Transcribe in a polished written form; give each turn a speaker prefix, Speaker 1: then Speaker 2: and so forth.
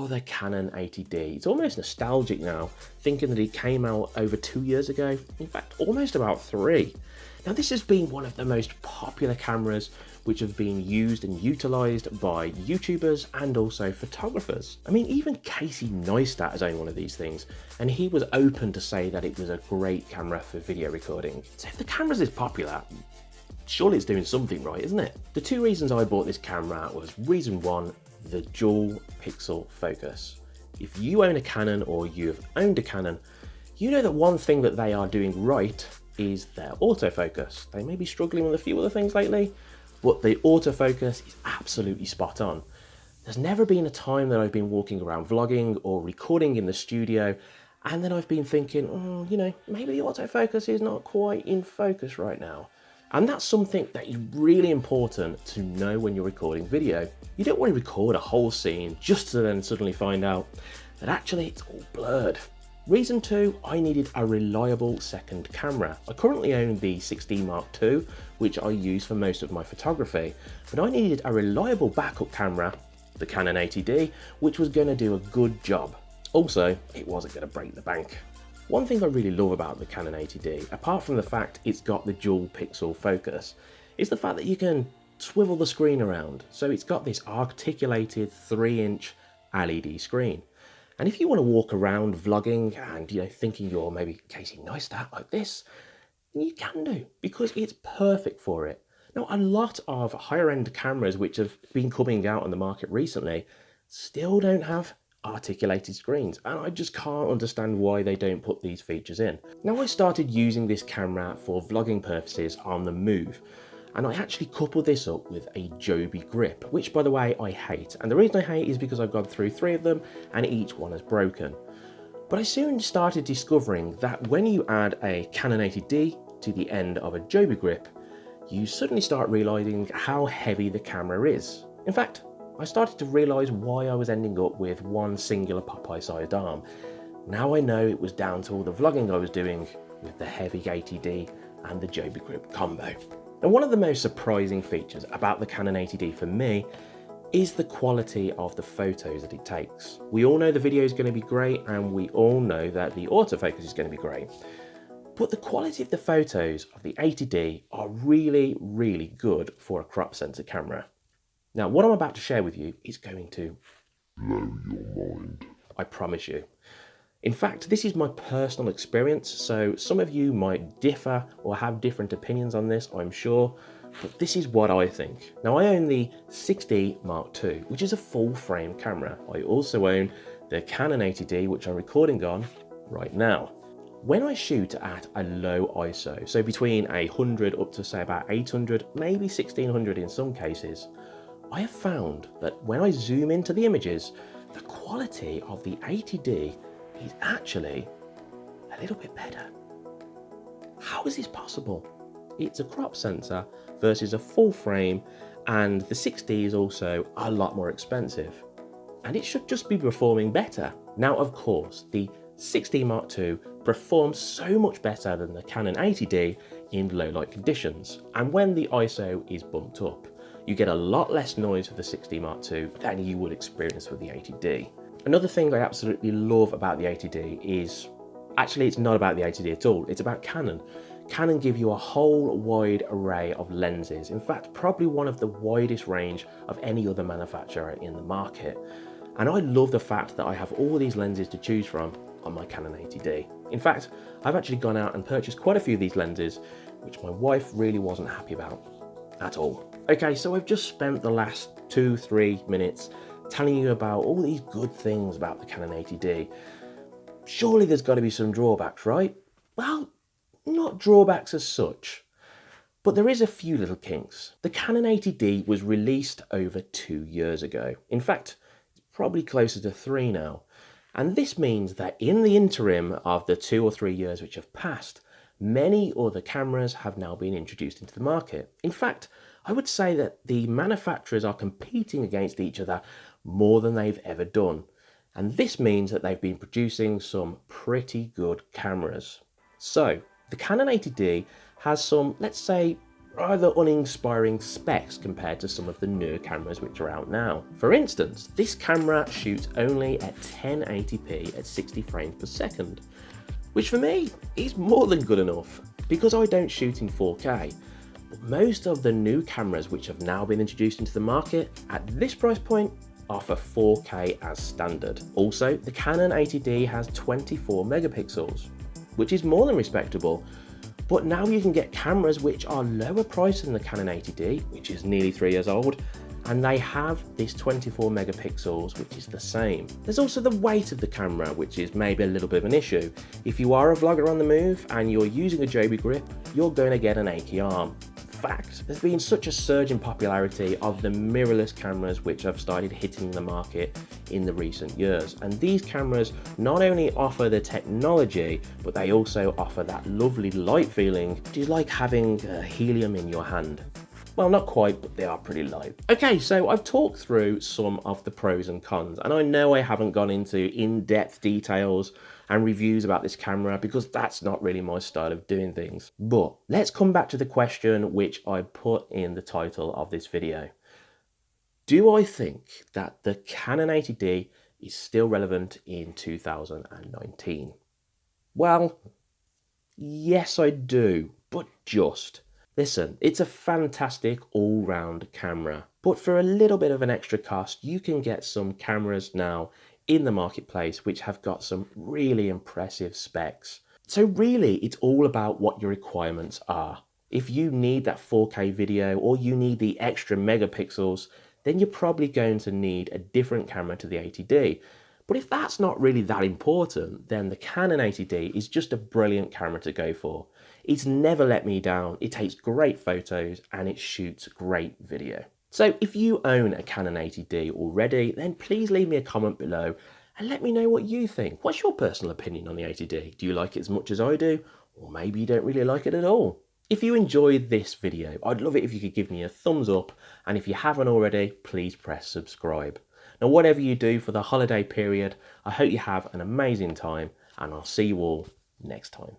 Speaker 1: Oh, the Canon 80D. It's almost nostalgic now, thinking that it came out over 2 years ago. In fact, almost about 3. Now, this has been one of the most popular cameras which have been used and utilized by YouTubers and also photographers. I mean, even Casey Neistat has owned one of these things, and he was open to say that it was a great camera for video recording. So if the camera's this popular, surely it's doing something right, isn't it? The 2 reasons I bought this camera was reason 1, the dual pixel focus. If you own a Canon or you've owned a Canon, you know that one thing that they are doing right is their autofocus. They may be struggling with a few other things lately, but the autofocus is absolutely spot on. There's never been a time that I've been walking around vlogging or recording in the studio and then I've been thinking, you know, maybe the autofocus is not quite in focus right now. And that's something that is really important to know when you're recording video. You don't want to record a whole scene just to then suddenly find out that actually it's all blurred. Reason 2, I needed a reliable second camera. I currently own the 6D Mark II, which I use for most of my photography, but I needed a reliable backup camera, the Canon 80D, which was going to do a good job. Also, it wasn't going to break the bank. One thing I really love about the Canon 80D, apart from the fact it's got the dual pixel focus, is the fact that you can swivel the screen around. So it's got this articulated 3-inch LED screen. And if you want to walk around vlogging and, you know, thinking you're maybe Casey Neistat like this, you can do, because it's perfect for it. Now, a lot of higher end cameras which have been coming out on the market recently still don't have articulated screens, and I just can't understand why they don't put these features in. Now, I started using this camera for vlogging purposes on the move, and I actually coupled this up with a Joby grip, which by the way I hate, and the reason I hate is because I've gone through 3 of them and each one has broken. But I soon started discovering that when you add a Canon 80D to the end of a Joby grip, you suddenly start realizing how heavy the camera is. In fact, I started to realize why I was ending up with one singular Popeye-sized arm. Now I know it was down to all the vlogging I was doing with the heavy 80D and the Joby grip combo. Now, one of the most surprising features about the Canon 80D for me is the quality of the photos that it takes. We all know the video is going to be great, and we all know that the autofocus is going to be great. But the quality of the photos of the 80D are really, really good for a crop sensor camera. Now, what I'm about to share with you is going to blow your mind. I promise you. In fact, this is my personal experience, so some of you might differ or have different opinions on this, I'm sure, but this is what I think. Now, I own the 6D Mark II, which is a full frame camera. I also own the Canon 80D, which I'm recording on right now. When I shoot at a low ISO, so between 100 up to say about 800, maybe 1600 in some cases, I have found that when I zoom into the images, the quality of the 80D is actually a little bit better. How is this possible? It's a crop sensor versus a full frame, and the 6D is also a lot more expensive, and it should just be performing better. Now, of course, the 6D Mark II performs so much better than the Canon 80D in low light conditions, and when the ISO is bumped up, you get a lot less noise with the 6D Mark II than you would experience with the 80D. Another thing I absolutely love about the 80D is, actually it's not about the 80D at all, it's about Canon. Canon give you a whole wide array of lenses, in fact probably one of the widest range of any other manufacturer in the market. And I love the fact that I have all these lenses to choose from on my Canon 80D. In fact, I've actually gone out and purchased quite a few of these lenses, which my wife really wasn't happy about at all. Okay, so I've just spent the last 2-3 minutes telling you about all these good things about the Canon 80D. Surely there's got to be some drawbacks, right? Well, not drawbacks as such, but there is a few little kinks. The Canon 80D was released over 2 years ago. In fact, it's probably closer to 3 now. And this means that in the interim of the 2 or 3 years which have passed, many other cameras have now been introduced into the market. In fact, I would say that the manufacturers are competing against each other more than they've ever done. And this means that they've been producing some pretty good cameras. So, the Canon 80D has some, let's say, rather uninspiring specs compared to some of the newer cameras which are out now. For instance, this camera shoots only at 1080p at 60 frames per second, which for me is more than good enough because I don't shoot in 4K. But most of the new cameras which have now been introduced into the market at this price point offer 4K as standard. Also, the Canon 80D has 24 megapixels, which is more than respectable. But now you can get cameras which are lower priced than the Canon 80D, which is nearly 3 years old, and they have this 24 megapixels, which is the same. There's also the weight of the camera, which is maybe a little bit of an issue. If you are a vlogger on the move and you're using a Joby grip, you're going to get an achy arm. Fact, there's been such a surge in popularity of the mirrorless cameras which have started hitting the market in the recent years, and these cameras not only offer the technology, but they also offer that lovely light feeling, which is like having helium in your hand. Well, not quite, but they are pretty light. Okay, so I've talked through some of the pros and cons, and I know I haven't gone into in-depth details and reviews about this camera because that's not really my style of doing things. But let's come back to the question which I put in the title of this video. Do I think that the Canon 80D is still relevant in 2019? Well, yes I do, but just. Listen, it's a fantastic all-round camera, but for a little bit of an extra cost, you can get some cameras now in the marketplace which have got some really impressive specs. So really, it's all about what your requirements are. If you need that 4K video or you need the extra megapixels, then you're probably going to need a different camera to the 80D. But if that's not really that important, then the Canon 80D is just a brilliant camera to go for. It's never let me down, it takes great photos and it shoots great video. So if you own a Canon 80D already, then please leave me a comment below and let me know what you think. What's your personal opinion on the 80D? Do you like it as much as I do? Or maybe you don't really like it at all? If you enjoyed this video, I'd love it if you could give me a thumbs up, and if you haven't already, please press subscribe. Now, whatever you do for the holiday period, I hope you have an amazing time, and I'll see you all next time.